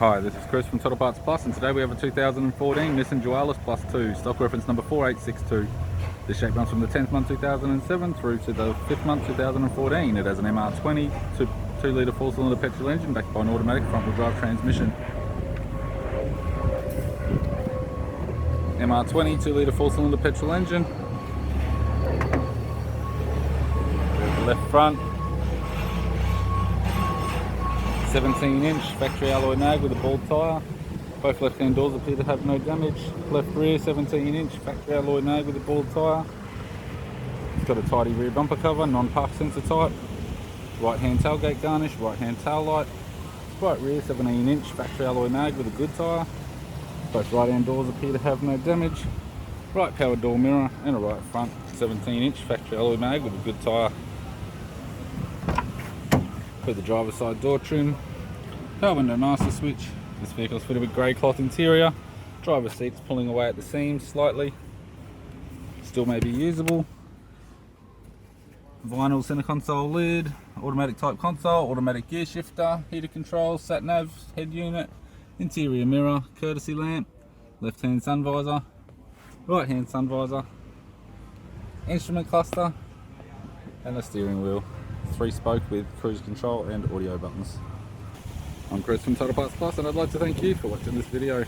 Hi, this is Chris from Total Parts Plus, and today we have a 2014 Nissan Dualis Plus 2, stock reference number 4862. This shape runs from the 10th month 2007 through to the 5th month 2014. It has an MR20 2-litre 4-cylinder petrol engine backed by an automatic front-wheel drive transmission. MR20 2-litre 4-cylinder petrol engine. There's the left front. 17-inch factory alloy mag with a bald tyre. Both left-hand doors appear to have no damage. Left rear 17-inch factory alloy mag with a bald tyre. It's got a tidy rear bumper cover, non-park sensor type. Right-hand tailgate garnish, right-hand tail light. Right rear 17-inch factory alloy mag with a good tyre. Both right-hand doors appear to have no damage. Right power door mirror and a right front 17-inch factory alloy mag with a good tyre. Put the driver's side door trim, power window master switch. This vehicle is fitted with grey cloth interior. Driver's seat's pulling away at the seams slightly. Still may be usable. Vinyl center console lid, automatic type console, automatic gear shifter, heater controls, sat nav, head unit, interior mirror, courtesy lamp, left hand sun visor, right hand sun visor, instrument cluster, and a steering wheel. 3-spoke with cruise control and audio buttons. I'm Chris from Total Parts Plus, and I'd like to thank you for watching this video.